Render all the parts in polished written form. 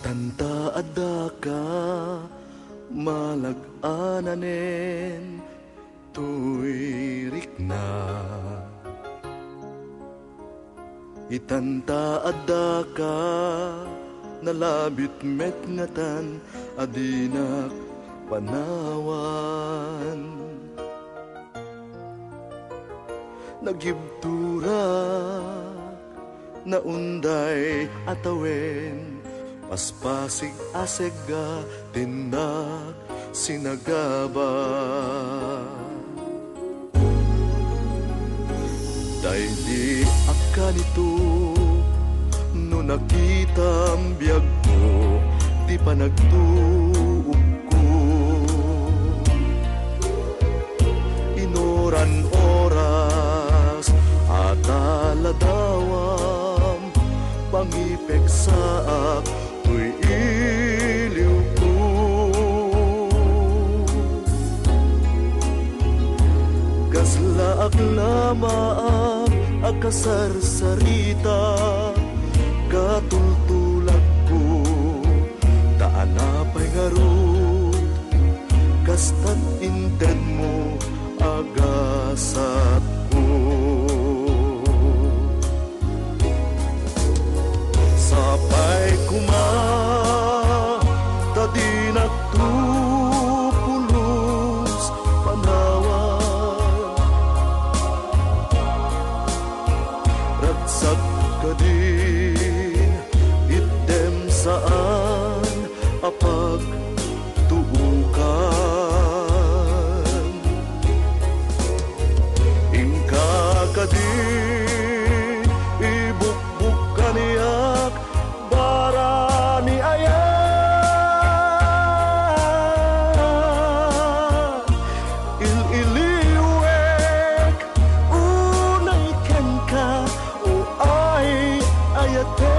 Tanta adda ka malag-ananen tuirik na. Itanta adda ka nalabit met ngatan adinak panawan. Nagibtura na unday atawen paspasig asegga tinak sinagaba. Dahil akanito no nakita ang biyag ko di pa nagtuog ko. Inoran oras at aladawam pangipek saak tuy iliw ko. Gaslaak lamaak akasarsarita katultulak ko taanapay ngarut kastan inted mo agasat ko. Sapay kuma tadi nagtupulos panawan ragsak ka din item saan apag tuukan ingka ka din ibukbuk kaniyak bara ni ayat il-iliwek unay kanka o ay ayate.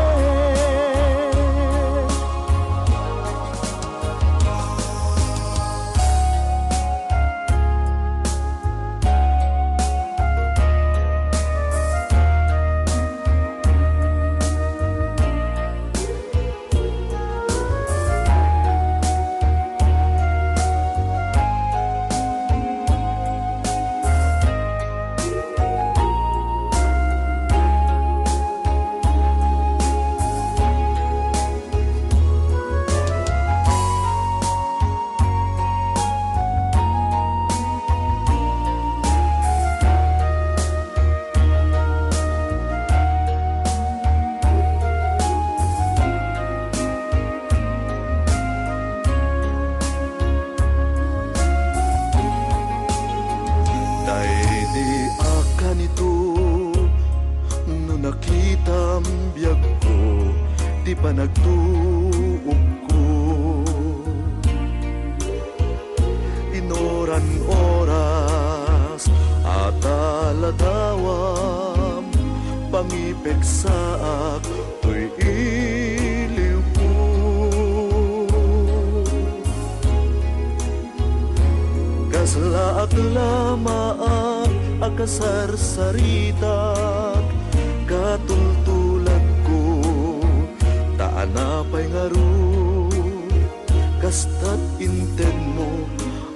Nakita ang biyag ko, di pa nagtuog ko. Inoran oras at aladawam pangipek saak tuy iliw ko. Kaslaak lamaak akasarsaritak katultulag ko taanapay ngarut kastat inted mo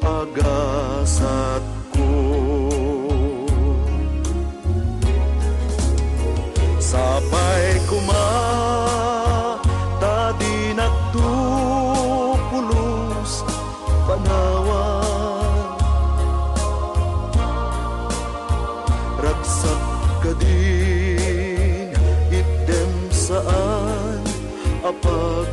agasat ko. Sapay kuma tadi nagtupulos panawan ragsak ka din saan apag